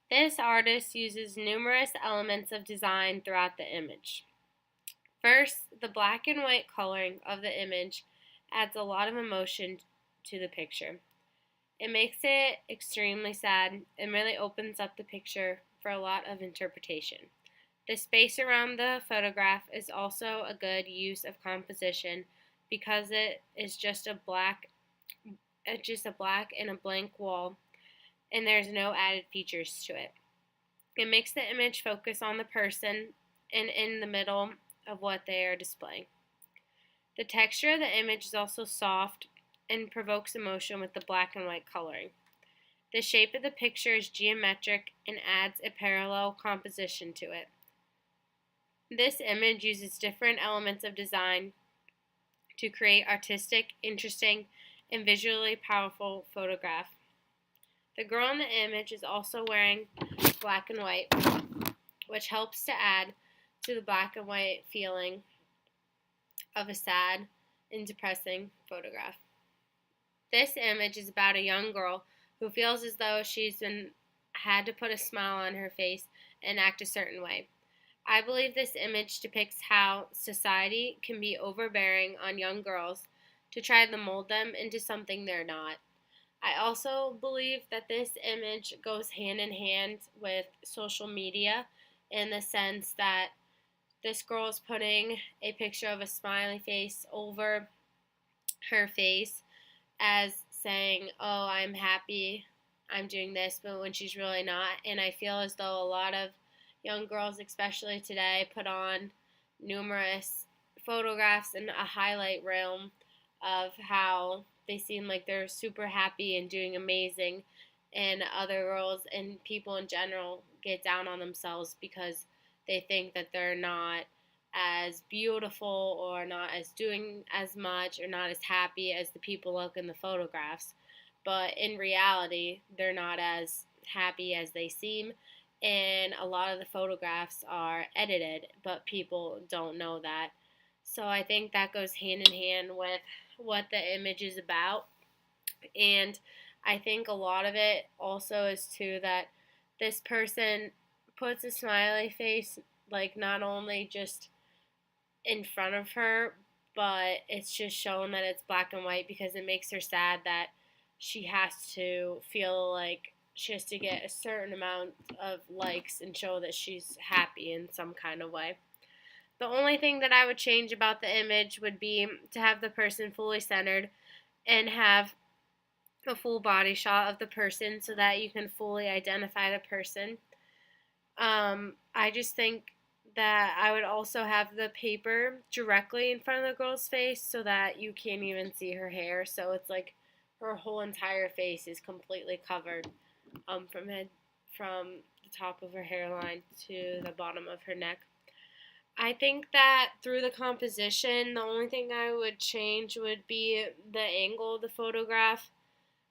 This artist uses numerous elements of design throughout the image. First, the black and white coloring of the image adds a lot of emotion to the picture. It makes it extremely sad and really opens up the picture for a lot of interpretation. The space around the photograph is also a good use of composition because it is just a black and a blank wall, and there's no added features to it. It makes the image focus on the person and in the middle of what they are displaying. The texture of the image is also soft and provokes emotion with the black and white coloring. The shape of the picture is geometric and adds a parallel composition to it. This image uses different elements of design to create artistic, interesting, and visually powerful photograph. The girl in the image is also wearing black and white, which helps to add to the black and white feeling of a sad and depressing photograph. This image is about a young girl who feels as though had to put a smile on her face and act a certain way. I believe this image depicts how society can be overbearing on young girls to try to mold them into something they're not. I also believe that this image goes hand in hand with social media in the sense that this girl is putting a picture of a smiley face over her face as saying, "Oh, I'm happy, I'm doing this," but when she's really not. And I feel as though a lot of young girls, especially today, put on numerous photographs in a highlight reel of how they seem like they're super happy and doing amazing, and other girls and people in general get down on themselves because they think that they're not as beautiful or not as doing as much or not as happy as the people look in the photographs. But in reality, they're not as happy as they seem, and a lot of the photographs are edited, but people don't know that. So I think that goes hand in hand with what the image is about. And I think a lot of it also is too that this person puts a smiley face, like not only just in front of her, but it's just shown that it's black and white because it makes her sad that she has to feel like she has to get a certain amount of likes and show that she's happy in some kind of way. The only thing that I would change about the image would be to have the person fully centered and have a full body shot of the person so that you can fully identify the person. I just think that I would also have the paper directly in front of the girl's face so that you can't even see her hair. So it's like her whole entire face is completely covered from the top of her hairline to the bottom of her neck. I think that through the composition, the only thing I would change would be the angle of the photograph.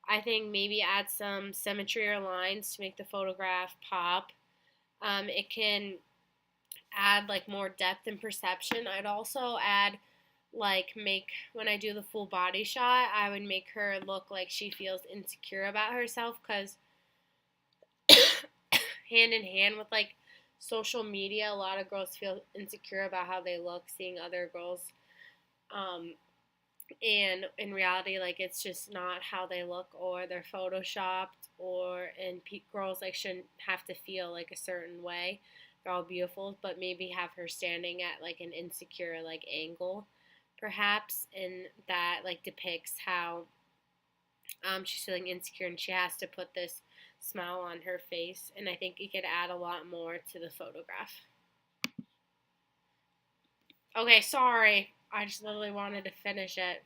I think maybe add some symmetry or lines to make the photograph pop. It can add like more depth and perception. I'd also add make when I do the full body shot, I would make her look like she feels insecure about herself because hand in hand with like social media, a lot of girls feel insecure about how they look, seeing other girls. Um, and in reality, like it's just not how they look, or they're photoshopped, or and girls like shouldn't have to feel like a certain way. They're all beautiful, but maybe have her standing at like an insecure like angle, perhaps, and that like depicts how she's feeling insecure and she has to put this smile on her face. And I think it could add a lot more to the photograph. Okay, sorry. I just literally wanted to finish it.